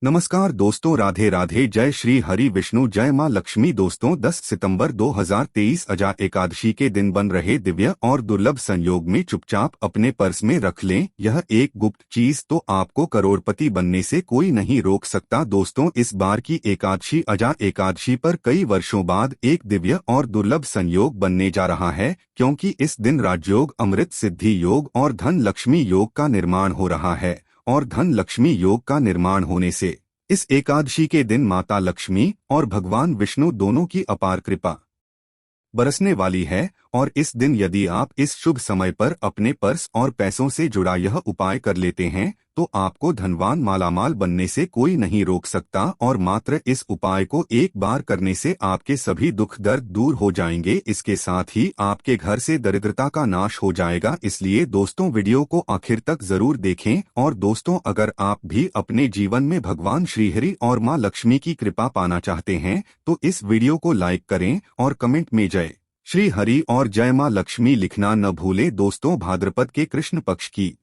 नमस्कार दोस्तों, राधे राधे। जय श्री हरि विष्णु, जय मां लक्ष्मी। दोस्तों 10 सितंबर 2023 अजा एकादशी के दिन बन रहे दिव्य और दुर्लभ संयोग में चुपचाप अपने पर्स में रख लें यह एक गुप्त चीज, तो आपको करोड़पति बनने से कोई नहीं रोक सकता। दोस्तों, इस बार की एकादशी अजा एकादशी पर कई वर्षों बाद एक दिव्य और दुर्लभ संयोग बनने जा रहा है, क्योंकि इस दिन राजयोग, अमृत सिद्धि योग और धन लक्ष्मी योग का निर्माण हो रहा है। और धन लक्ष्मी योग का निर्माण होने से इस एकादशी के दिन माता लक्ष्मी और भगवान विष्णु दोनों की अपार कृपा बरसने वाली है। और इस दिन यदि आप इस शुभ समय पर अपने पर्स और पैसों से जुड़ा यह उपाय कर लेते हैं तो आपको धनवान मालामाल बनने से कोई नहीं रोक सकता। और मात्र इस उपाय को एक बार करने से आपके सभी दुख दर्द दूर हो जाएंगे। इसके साथ ही आपके घर से दरिद्रता का नाश हो जाएगा। इसलिए दोस्तों, वीडियो को आखिर तक जरूर देखें। और दोस्तों, अगर आप भी अपने जीवन में भगवान श्रीहरि और मां लक्ष्मी की कृपा पाना चाहते हैं तो इस वीडियो को लाइक करें और कमेंट में जय श्री हरि और जय मां लक्ष्मी लिखना न भूलें। दोस्तों, भाद्रपद के कृष्ण पक्ष की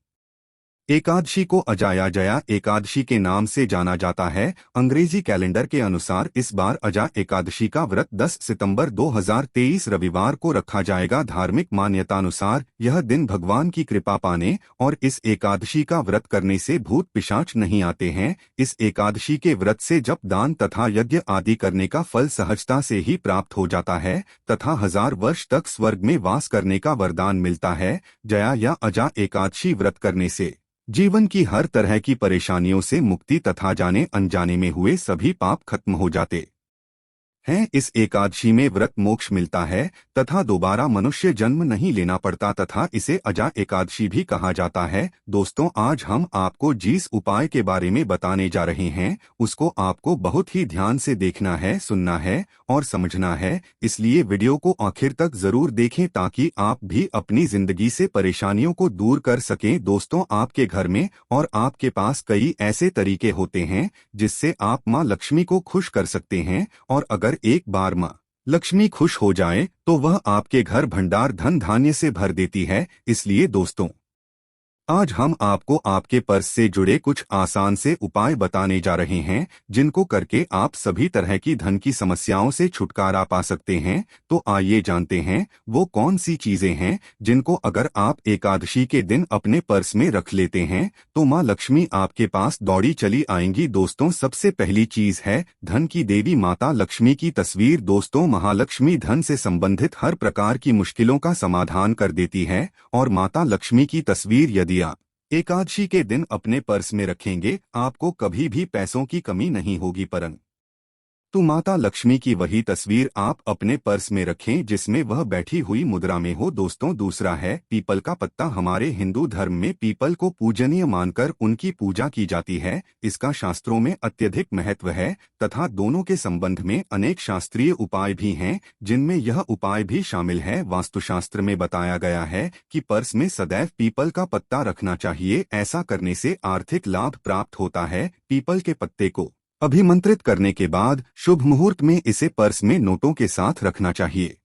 एकादशी को अजाया जया एकादशी के नाम से जाना जाता है। अंग्रेजी कैलेंडर के अनुसार इस बार अजा एकादशी का व्रत 10 सितंबर 2023 रविवार को रखा जाएगा। धार्मिक मान्यतानुसार यह दिन भगवान की कृपा पाने और इस एकादशी का व्रत करने से भूत पिशाच नहीं आते हैं। इस एकादशी के व्रत से जप, दान तथा यज्ञ आदि करने का फल सहजता से ही प्राप्त हो जाता है तथा 1000 वर्ष तक स्वर्ग में वास करने का वरदान मिलता है। जया या अजा एकादशी व्रत करने से जीवन की हर तरह की परेशानियों से मुक्ति तथा जाने अनजाने में हुए सभी पाप खत्म हो जाते हैं। इस एकादशी में व्रत मोक्ष मिलता है तथा दोबारा मनुष्य जन्म नहीं लेना पड़ता तथा इसे अजा एकादशी भी कहा जाता है। दोस्तों, आज हम आपको जिस उपाय के बारे में बताने जा रहे हैं उसको आपको बहुत ही ध्यान से देखना है, सुनना है और समझना है। इसलिए वीडियो को आखिर तक जरूर देखें ताकि आप भी अपनी जिंदगी से परेशानियों को दूर कर सकें। दोस्तों, आपके घर में और आपके पास कई ऐसे तरीके होते हैं जिससे आप मां लक्ष्मी को खुश कर सकते हैं। और अगर एक बार मां लक्ष्मी खुश हो जाए तो वह आपके घर भंडार धन धान्य से भर देती है। इसलिए दोस्तों, आज हम आपको आपके पर्स से जुड़े कुछ आसान से उपाय बताने जा रहे हैं जिनको करके आप सभी तरह की धन की समस्याओं से छुटकारा पा सकते हैं। तो आइए जानते हैं वो कौन सी चीजें हैं जिनको अगर आप एकादशी के दिन अपने पर्स में रख लेते हैं तो मां लक्ष्मी आपके पास दौड़ी चली आएंगी। दोस्तों, सबसे पहली चीज है धन की देवी माता लक्ष्मी की तस्वीर। दोस्तों, महालक्ष्मी धन से संबंधित हर प्रकार की मुश्किलों का समाधान कर देती है और माता लक्ष्मी की तस्वीर यदि आप एकादशी के दिन अपने पर्स में रखेंगे आपको कभी भी पैसों की कमी नहीं होगी। परंतु माता लक्ष्मी की वही तस्वीर आप अपने पर्स में रखें जिसमें वह बैठी हुई मुद्रा में हो। दोस्तों, दूसरा है पीपल का पत्ता। हमारे हिंदू धर्म में पीपल को पूजनीय मानकर उनकी पूजा की जाती है। इसका शास्त्रों में अत्यधिक महत्व है तथा दोनों के संबंध में अनेक शास्त्रीय उपाय भी हैं जिनमें यह उपाय भी शामिल है। वास्तुशास्त्र में बताया गया है कि पर्स में सदैव पीपल का पत्ता रखना चाहिए। ऐसा करने से आर्थिक लाभ प्राप्त होता है। पीपल के पत्ते को अभिमंत्रित करने के बाद शुभ मुहूर्त में इसे पर्स में नोटों के साथ रखना चाहिए।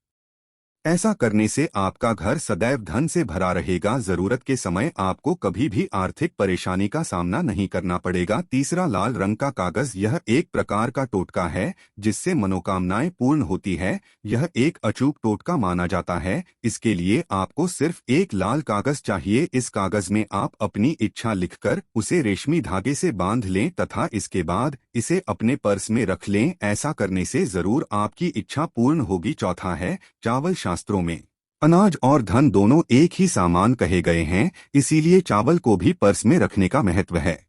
ऐसा करने से आपका घर सदैव धन से भरा रहेगा। जरूरत के समय आपको कभी भी आर्थिक परेशानी का सामना नहीं करना पड़ेगा। तीसरा, लाल रंग का कागज। यह एक प्रकार का टोटका है जिससे मनोकामनाएं पूर्ण होती है। यह एक अचूक टोटका माना जाता है। इसके लिए आपको सिर्फ एक लाल कागज चाहिए। इस कागज में आप अपनी इच्छा लिखकर उसे रेशमी धागे से बांध लें तथा इसके बाद इसे अपने पर्स में रख लें। ऐसा करने से जरूर आपकी इच्छा पूर्ण होगी। चौथा है चावल। शास्त्रों में अनाज और धन दोनों एक ही सामान कहे गए हैं, इसीलिए चावल को भी पर्स में रखने का महत्व है।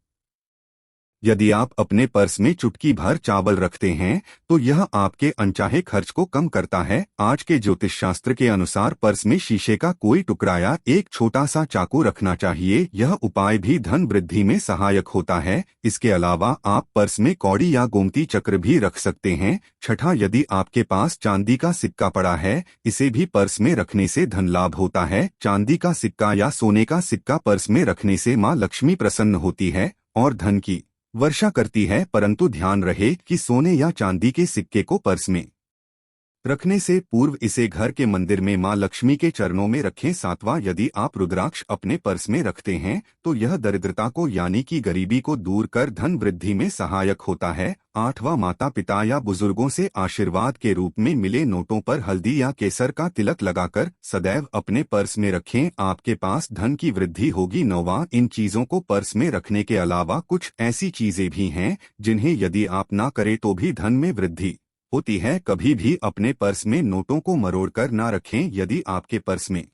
यदि आप अपने पर्स में चुटकी भर चावल रखते हैं तो यह आपके अनचाहे खर्च को कम करता है। आज के ज्योतिष शास्त्र के अनुसार पर्स में शीशे का कोई टुकड़ा या एक छोटा सा चाकू रखना चाहिए। यह उपाय भी धन वृद्धि में सहायक होता है। इसके अलावा आप पर्स में कौड़ी या गोमती चक्र भी रख सकते हैं। छठा, यदि आपके पास चांदी का सिक्का पड़ा है इसे भी पर्स में रखने से धन लाभ होता है। चांदी का सिक्का या सोने का सिक्का पर्स में रखने से मां लक्ष्मी प्रसन्न होती है और धन की वर्षा करती है। परंतु ध्यान रहे कि सोने या चांदी के सिक्के को पर्स में रखने से पूर्व इसे घर के मंदिर में मां लक्ष्मी के चरणों में रखें। 7वां, यदि आप रुद्राक्ष अपने पर्स में रखते हैं तो यह दरिद्रता को यानी कि गरीबी को दूर कर धन वृद्धि में सहायक होता है। 8वां, माता पिता या बुजुर्गों से आशीर्वाद के रूप में मिले नोटों पर हल्दी या केसर का तिलक लगाकर सदैव अपने पर्स में रखें, आपके पास धन की वृद्धि होगी। 9वां, इन चीजों को पर्स में रखने के अलावा कुछ ऐसी चीजें भी हैं जिन्हें यदि आप ना करें तो भी धन में वृद्धि होती है। कभी भी अपने पर्स में नोटों को मरोड़कर ना रखें। यदि आपके पर्स में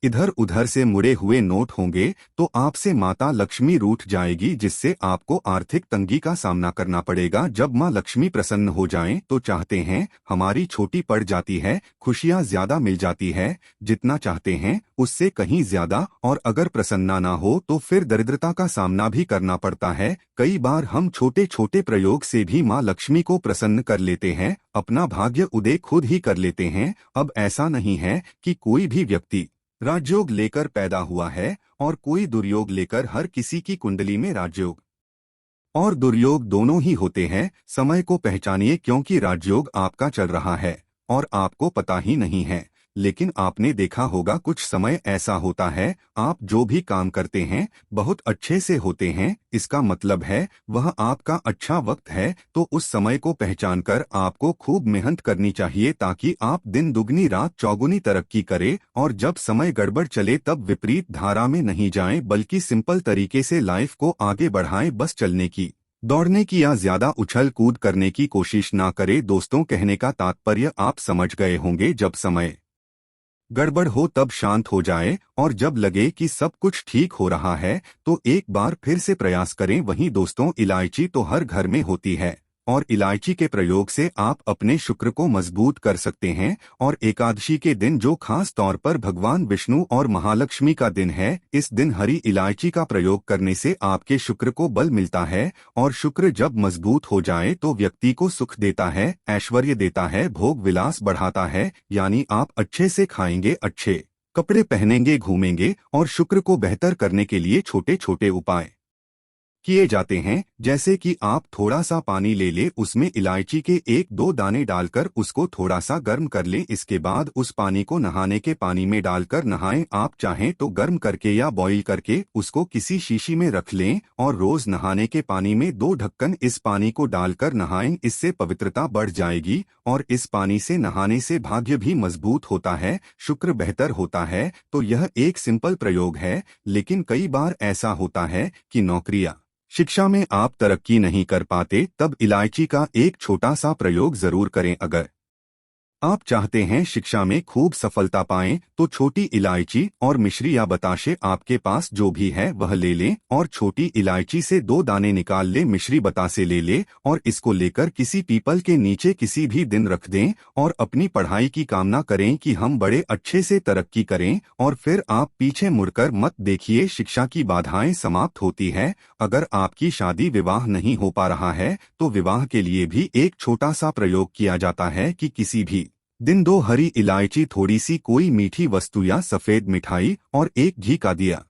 इधर उधर से मुड़े हुए नोट होंगे तो आपसे माता लक्ष्मी रूठ जाएगी, जिससे आपको आर्थिक तंगी का सामना करना पड़ेगा। जब मां लक्ष्मी प्रसन्न हो जाएं तो चाहते हैं हमारी छोटी पड़ जाती है, खुशियां ज्यादा मिल जाती है, जितना चाहते हैं उससे कहीं ज्यादा। और अगर प्रसन्ना ना हो तो फिर दरिद्रता का सामना भी करना पड़ता है। कई बार हम छोटे छोटे प्रयोग से भी मां लक्ष्मी को प्रसन्न कर लेते हैं, अपना भाग्य उदय खुद ही कर लेते हैं। अब ऐसा नहीं है कि कोई भी व्यक्ति राजयोग लेकर पैदा हुआ है और कोई दुर्योग लेकर। हर किसी की कुंडली में राजयोग और दुर्योग दोनों ही होते हैं। समय को पहचानिए, क्योंकि राजयोग आपका चल रहा है और आपको पता ही नहीं है। लेकिन आपने देखा होगा कुछ समय ऐसा होता है आप जो भी काम करते हैं बहुत अच्छे से होते हैं, इसका मतलब है वह आपका अच्छा वक्त है। तो उस समय को पहचान कर आपको खूब मेहनत करनी चाहिए ताकि आप दिन दुगनी रात चौगुनी तरक्की करें। और जब समय गड़बड़ चले तब विपरीत धारा में नहीं जाएं, बल्कि सिंपल तरीके से लाइफ को आगे बढ़ाएं। बस चलने की, दौड़ने की या ज्यादा उछल कूद करने की कोशिश ना करें। दोस्तों, कहने का तात्पर्य आप समझ गए होंगे। जब समय गड़बड़ हो तब शांत हो जाए और जब लगे कि सब कुछ ठीक हो रहा है तो एक बार फिर से प्रयास करें। वहीं दोस्तों, इलायची तो हर घर में होती है और इलायची के प्रयोग से आप अपने शुक्र को मजबूत कर सकते हैं। और एकादशी के दिन, जो खास तौर पर भगवान विष्णु और महालक्ष्मी का दिन है, इस दिन हरी इलायची का प्रयोग करने से आपके शुक्र को बल मिलता है। और शुक्र जब मजबूत हो जाए तो व्यक्ति को सुख देता है, ऐश्वर्य देता है, भोग विलास बढ़ाता है। यानी आप अच्छे से खाएंगे, अच्छे कपड़े पहनेंगे, घूमेंगे। और शुक्र को बेहतर करने के लिए छोटे छोटे उपाय किए जाते हैं, जैसे कि आप थोड़ा सा पानी ले ले, उसमें इलायची के 1-2 दाने डालकर उसको थोड़ा सा गर्म कर लें। इसके बाद उस पानी को नहाने के पानी में डालकर नहाएं। आप चाहें तो गर्म करके या बॉईल करके उसको किसी शीशी में रख लें और रोज नहाने के पानी में 2 ढक्कन इस पानी को डालकर नहाएं। इससे पवित्रता बढ़ जाएगी और इस पानी से नहाने से भाग्य भी मजबूत होता है, शुक्र बेहतर होता है। तो यह एक सिंपल प्रयोग है, लेकिन कई बार ऐसा होता है कि नौकरियां, शिक्षा में आप तरक्की नहीं कर पाते, तब इलायची का एक छोटा सा प्रयोग जरूर करें। अगर आप चाहते हैं शिक्षा में खूब सफलता पाएं तो छोटी इलायची और मिश्री या बताशे आपके पास जो भी है वह ले लें और छोटी इलायची से 2 दाने निकाल लें, मिश्री बतासे ले लें और इसको लेकर किसी पीपल के नीचे किसी भी दिन रख दें और अपनी पढ़ाई की कामना करें कि हम बड़े अच्छे से तरक्की करें। और फिर आप पीछे मुड़कर मत देखिए, शिक्षा की बाधाएं समाप्त होती है। अगर आपकी शादी विवाह नहीं हो पा रहा है तो विवाह के लिए भी एक छोटा सा प्रयोग किया जाता है कि किसी भी दिन 2 हरी इलायची, थोड़ी सी कोई मीठी वस्तु या सफेद मिठाई और एक घी का दिया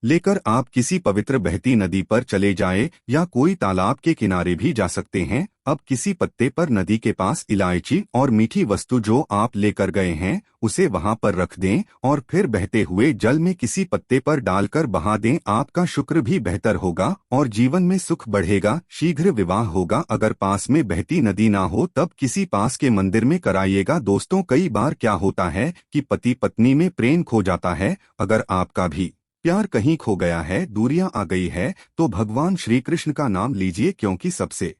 लेकर आप किसी पवित्र बहती नदी पर चले जाएं या कोई तालाब के किनारे भी जा सकते हैं। अब किसी पत्ते पर नदी के पास इलायची और मीठी वस्तु जो आप लेकर गए हैं उसे वहां पर रख दें और फिर बहते हुए जल में किसी पत्ते पर डालकर बहा दें। आपका शुक्र भी बेहतर होगा और जीवन में सुख बढ़ेगा, शीघ्र विवाह होगा। अगर पास में बहती नदी ना हो तब किसी पास के मंदिर में कराइएगा। दोस्तों, कई बार क्या होता है कि पति पत्नी में प्रेम खो जाता है। अगर आपका भी प्यार कहीं खो गया है, दूरियां आ गई है, तो भगवान श्री कृष्ण का नाम लीजिए, क्योंकि सबसे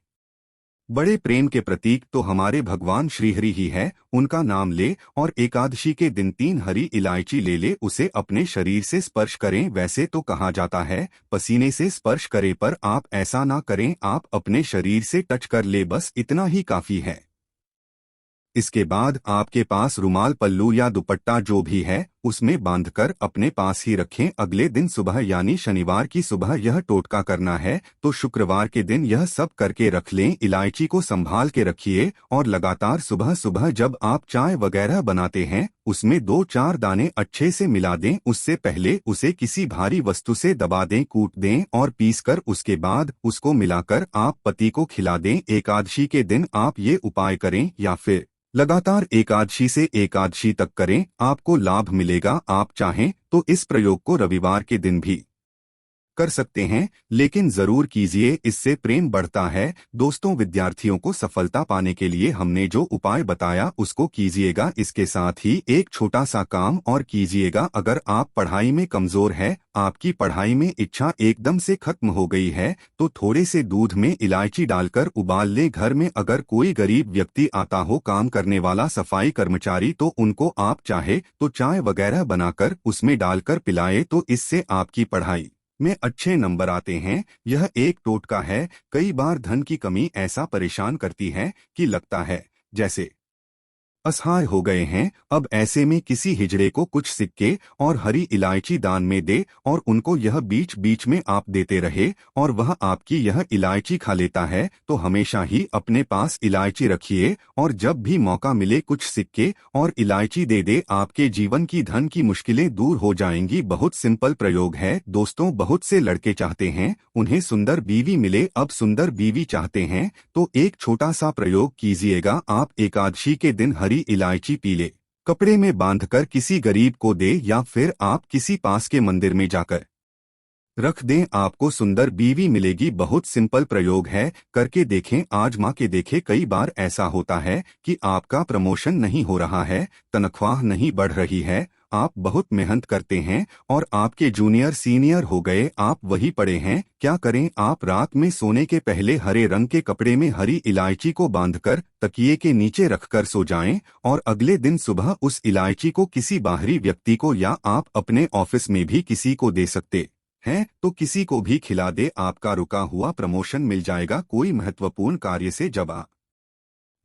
बड़े प्रेम के प्रतीक तो हमारे भगवान श्रीहरि ही है। उनका नाम ले और एकादशी के दिन 3 हरी इलायची ले ले, उसे अपने शरीर से स्पर्श करें। वैसे तो कहा जाता है पसीने से स्पर्श करें, पर आप ऐसा ना करें, आप अपने शरीर से टच कर ले, बस इतना ही काफी है। इसके बाद आपके पास रुमाल, पल्लू या दुपट्टा जो भी है उसमें बांधकर अपने पास ही रखें। अगले दिन सुबह यानी शनिवार की सुबह यह टोटका करना है, तो शुक्रवार के दिन यह सब करके रख लें। इलायची को संभाल के रखिए और लगातार सुबह सुबह जब आप चाय वगैरह बनाते हैं उसमें 2-4 दाने अच्छे से मिला दें। उससे पहले उसे किसी भारी वस्तु से दबा दें, कूट दें और पीसकर उसके बाद उसको मिलाकर आप पति को खिला दें। एकादशी के दिन आप ये उपाय करें या फिर लगातार एकादशी से एकादशी तक करें, आपको लाभ मिलेगा। आप चाहें तो इस प्रयोग को रविवार के दिन भी कर सकते हैं, लेकिन जरूर कीजिए, इससे प्रेम बढ़ता है। दोस्तों, विद्यार्थियों को सफलता पाने के लिए हमने जो उपाय बताया उसको कीजिएगा। इसके साथ ही एक छोटा सा काम और कीजिएगा। अगर आप पढ़ाई में कमजोर है, आपकी पढ़ाई में इच्छा एकदम से खत्म हो गई है, तो थोड़े से दूध में इलायची डालकर उबाल लें। घर में अगर कोई गरीब व्यक्ति आता हो, काम करने वाला सफाई कर्मचारी, तो उनको आप चाहे तो चाय वगैरह बनाकर उसमें डालकर पिलाए, तो इससे आपकी पढ़ाई में अच्छे नंबर आते हैं। यह एक टोटका है। कई बार धन की कमी ऐसा परेशान करती है कि लगता है जैसे असहाय हो गए हैं। अब ऐसे में किसी हिजड़े को कुछ सिक्के और हरी इलायची दान में दे और उनको यह बीच बीच में आप देते रहे और वह आपकी यह इलायची खा लेता है। तो हमेशा ही अपने पास इलायची रखिए और जब भी मौका मिले कुछ सिक्के और इलायची दे दे। आपके जीवन की धन की मुश्किलें दूर हो जाएंगी। बहुत सिंपल प्रयोग है दोस्तों। बहुत से लड़के चाहते हैं उन्हें सुंदर बीवी मिले। अब सुंदर बीवी चाहते हैं तो एक छोटा सा प्रयोग कीजिएगा। आप एकादशी के दिन हरी इलायची पीले कपड़े में बांधकर किसी गरीब को दे या फिर आप किसी पास के मंदिर में जाकर रख दें, आपको सुंदर बीवी मिलेगी। बहुत सिंपल प्रयोग है, करके देखें, आजमा के देखें। कई बार ऐसा होता है कि आपका प्रमोशन नहीं हो रहा है, तनख्वाह नहीं बढ़ रही है, आप बहुत मेहनत करते हैं और आपके जूनियर सीनियर हो गए, आप वही पड़े हैं। क्या करें? आप रात में सोने के पहले हरे रंग के कपड़े में हरी इलायची को बांधकर तकिए के नीचे रखकर सो जाएं और अगले दिन सुबह उस इलायची को किसी बाहरी व्यक्ति को या आप अपने ऑफिस में भी किसी को दे सकते हैं, तो किसी को भी खिला दे। आपका रुका हुआ प्रमोशन मिल जाएगा। कोई महत्वपूर्ण कार्य से जब आप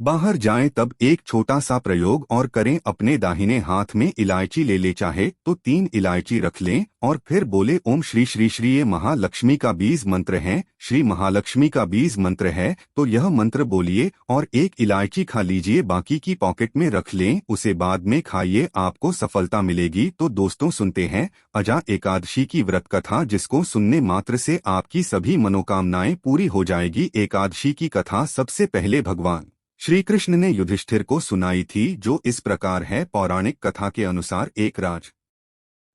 बाहर जाएं तब एक छोटा सा प्रयोग और करें। अपने दाहिने हाथ में इलायची ले चाहे तो 3 इलायची रख लें और फिर बोले ओम श्री श्री श्री। ये महालक्ष्मी का बीज मंत्र है। श्री महालक्ष्मी का बीज मंत्र है तो यह मंत्र बोलिए और एक इलायची खा लीजिए, बाकी की पॉकेट में रख लें, उसे बाद में खाइए, आपको सफलता मिलेगी। तो दोस्तों, सुनते हैं अजा एकादशी की व्रत कथा, जिसको सुनने मात्र से आपकी सभी मनोकामनाएं पूरी हो जाएगी। एकादशी की कथा सबसे पहले भगवान श्री कृष्ण ने युधिष्ठिर को सुनाई थी, जो इस प्रकार है। पौराणिक कथा के अनुसार एक राज्य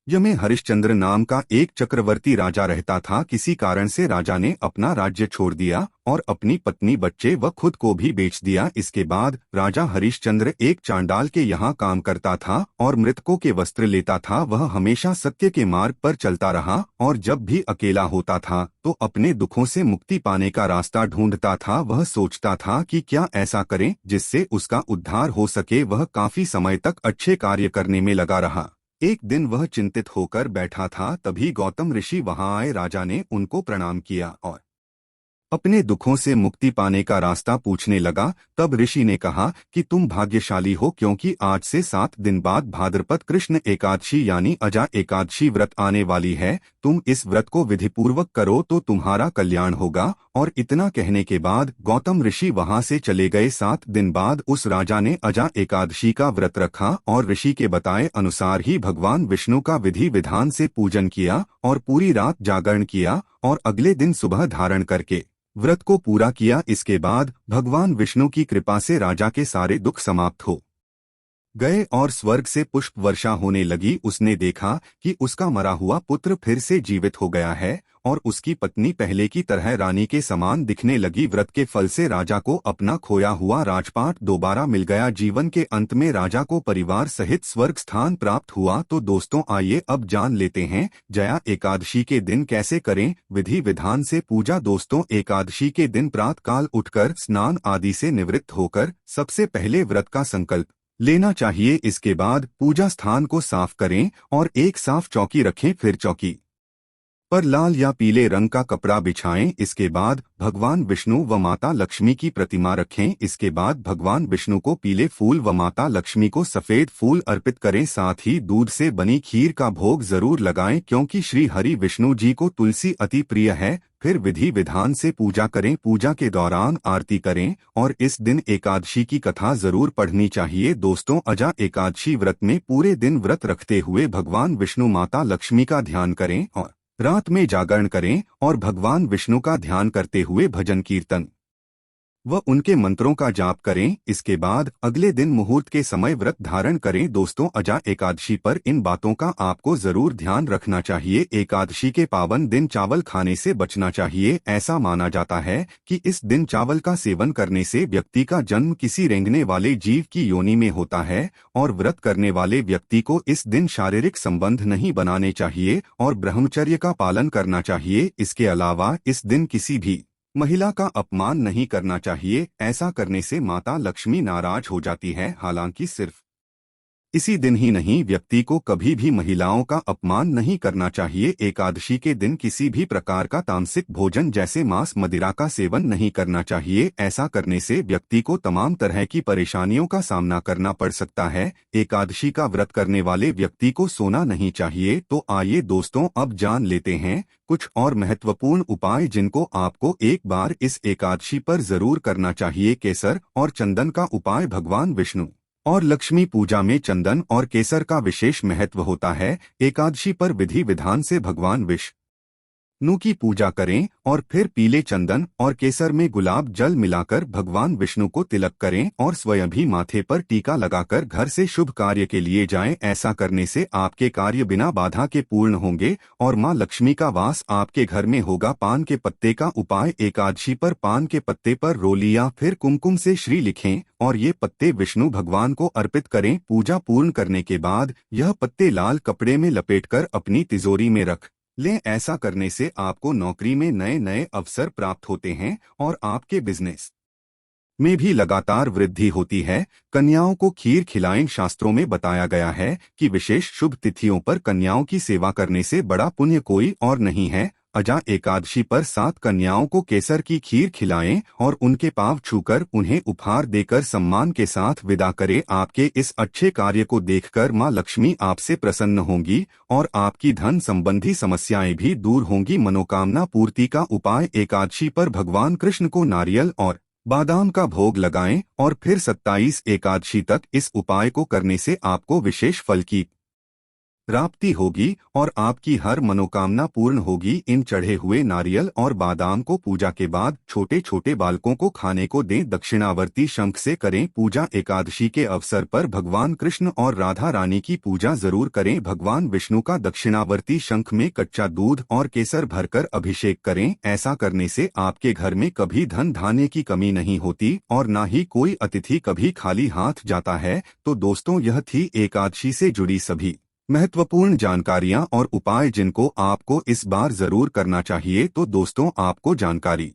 में हरिश्चंद्र नाम का एक चक्रवर्ती राजा रहता था। किसी कारण से राजा ने अपना राज्य छोड़ दिया और अपनी पत्नी, बच्चे व खुद को भी बेच दिया। इसके बाद राजा हरिश्चंद्र एक चांडाल के यहाँ काम करता था और मृतकों के वस्त्र लेता था। वह हमेशा सत्य के मार्ग पर चलता रहा और जब भी अकेला होता था तो अपने दुखों से मुक्ति पाने का रास्ता ढूंढता था। वह सोचता था कि क्या ऐसा करें जिससे उसका उद्धार हो सके। वह काफी समय तक अच्छे कार्य करने में लगा रहा। एक दिन वह चिंतित होकर बैठा था, तभी गौतम ऋषि वहां आए। राजा ने उनको प्रणाम किया और अपने दुखों से मुक्ति पाने का रास्ता पूछने लगा। तब ऋषि ने कहा कि तुम भाग्यशाली हो, क्योंकि आज से 7 दिन बाद भाद्रपद कृष्ण एकादशी यानी अजा एकादशी व्रत आने वाली है। तुम इस व्रत को विधिपूर्वक करो तो तुम्हारा कल्याण होगा। और इतना कहने के बाद गौतम ऋषि वहां से चले गए। 7 दिन बाद उस राजा ने अजा एकादशी का व्रत रखा और ऋषि के बताए अनुसार ही भगवान विष्णु का विधि विधान से पूजन किया और पूरी रात जागरण किया और अगले दिन सुबह धारण करके व्रत को पूरा किया। इसके बाद भगवान विष्णु की कृपा से राजा के सारे दुख समाप्त हो गए और स्वर्ग से पुष्प वर्षा होने लगी। उसने देखा कि उसका मरा हुआ पुत्र फिर से जीवित हो गया है और उसकी पत्नी पहले की तरह रानी के समान दिखने लगी। व्रत के फल से राजा को अपना खोया हुआ राजपाट दोबारा मिल गया। जीवन के अंत में राजा को परिवार सहित स्वर्ग स्थान प्राप्त हुआ। तो दोस्तों, आइए अब जान लेते हैं जया एकादशी के दिन कैसे करें विधि विधान से पूजा। दोस्तों, एकादशी के दिन प्रातःकाल उठकर स्नान आदि से निवृत्त होकर सबसे पहले व्रत का संकल्प लेना चाहिए। इसके बाद पूजा स्थान को साफ करें और एक साफ चौकी रखें। फिर चौकी पर लाल या पीले रंग का कपड़ा बिछाएं। इसके बाद भगवान विष्णु व माता लक्ष्मी की प्रतिमा रखें। इसके बाद भगवान विष्णु को पीले फूल व माता लक्ष्मी को सफेद फूल अर्पित करें। साथ ही दूध से बनी खीर का भोग जरूर लगाएं, क्योंकि श्री हरि विष्णु जी को तुलसी अति प्रिय है। फिर विधि विधान से पूजा करें। पूजा के दौरान आरती करें और इस दिन एकादशी की कथा जरूर पढ़नी चाहिए। दोस्तों, अजा एकादशी व्रत में पूरे दिन व्रत रखते हुए भगवान विष्णु माता लक्ष्मी का ध्यान करें और रात में जागरण करें और भगवान विष्णु का ध्यान करते हुए भजन कीर्तन व उनके मंत्रों का जाप करें। इसके बाद अगले दिन मुहूर्त के समय व्रत धारण करें। दोस्तों, अजा एकादशी पर इन बातों का आपको जरूर ध्यान रखना चाहिए। एकादशी के पावन दिन चावल खाने से बचना चाहिए। ऐसा माना जाता है कि इस दिन चावल का सेवन करने से व्यक्ति का जन्म किसी रेंगने वाले जीव की योनि में होता है और व्रत करने वाले व्यक्ति को इस दिन शारीरिक संबंध नहीं बनाने चाहिए और ब्रह्मचर्य का पालन करना चाहिए। इसके अलावा इस दिन किसी भी महिला का अपमान नहीं करना चाहिए। ऐसा करने से माता लक्ष्मी नाराज हो जाती है। हालांकि सिर्फ इसी दिन ही नहीं, व्यक्ति को कभी भी महिलाओं का अपमान नहीं करना चाहिए। एकादशी के दिन किसी भी प्रकार का तामसिक भोजन जैसे मांस मदिरा का सेवन नहीं करना चाहिए। ऐसा करने से व्यक्ति को तमाम तरह की परेशानियों का सामना करना पड़ सकता है। एकादशी का व्रत करने वाले व्यक्ति को सोना नहीं चाहिए। तो आइए दोस्तों, अब जान लेते हैं कुछ और महत्वपूर्ण उपाय जिनको आपको एक बार इस एकादशी पर जरूर करना चाहिए। केसर और चंदन का उपाय। भगवान विष्णु और लक्ष्मी पूजा में चंदन और केसर का विशेष महत्व होता है। एकादशी पर विधि विधान से भगवान विष्णु की पूजा करें और फिर पीले चंदन और केसर में गुलाब जल मिलाकर भगवान विष्णु को तिलक करें और स्वयं भी माथे पर टीका लगाकर घर से शुभ कार्य के लिए जाएं। ऐसा करने से आपके कार्य बिना बाधा के पूर्ण होंगे और मां लक्ष्मी का वास आपके घर में होगा। पान के पत्ते का उपाय। एकादशी पर पान के पत्ते पर रोली या फिर कुमकुम से श्री लिखें और ये पत्ते विष्णु भगवान को अर्पित करें। पूजा पूर्ण करने के बाद यह पत्ते लाल कपड़े में लपेटकर अपनी तिजोरी में रख लें। ऐसा करने से आपको नौकरी में नए नए अवसर प्राप्त होते हैं और आपके बिजनेस में भी लगातार वृद्धि होती है। कन्याओं को खीर खिलाएं। शास्त्रों में बताया गया है कि विशेष शुभ तिथियों पर कन्याओं की सेवा करने से बड़ा पुण्य कोई और नहीं है। अजा एकादशी पर 7 कन्याओं को केसर की खीर खिलाएं और उनके पांव छूकर उन्हें उपहार देकर सम्मान के साथ विदा करें। आपके इस अच्छे कार्य को देखकर मां लक्ष्मी आपसे प्रसन्न होंगी और आपकी धन संबंधी समस्याएं भी दूर होंगी। मनोकामना पूर्ति का उपाय। एकादशी पर भगवान कृष्ण को नारियल और बादाम का भोग लगाएं और फिर 27 एकादशी तक इस उपाय को करने से आपको विशेष फल की प्राप्ति होगी और आपकी हर मनोकामना पूर्ण होगी। इन चढ़े हुए नारियल और बादाम को पूजा के बाद छोटे छोटे बालकों को खाने को दें। दक्षिणावर्ती शंख से करें पूजा। एकादशी के अवसर पर भगवान कृष्ण और राधा रानी की पूजा जरूर करें। भगवान विष्णु का दक्षिणावर्ती शंख में कच्चा दूध और केसर भरकर अभिषेक करें। ऐसा करने से आपके घर में कभी धन धान्य की कमी नहीं होती और न ही कोई अतिथि कभी खाली हाथ जाता है। तो दोस्तों, यह थी एकादशी से जुड़ी सभी महत्वपूर्ण जानकारियां और उपाय जिनको आपको इस बार जरूर करना चाहिए। तो दोस्तों, आपको जानकारी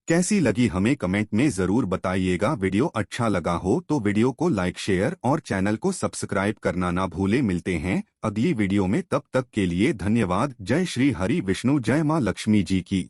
कैसी लगी हमें कमेंट में जरूर बताइएगा। वीडियो अच्छा लगा हो तो वीडियो को लाइक शेयर और चैनल को सब्सक्राइब करना ना भूले। मिलते हैं अगली वीडियो में, तब तक के लिए धन्यवाद। जय श्री हरि विष्णु, जय मां लक्ष्मी जी की।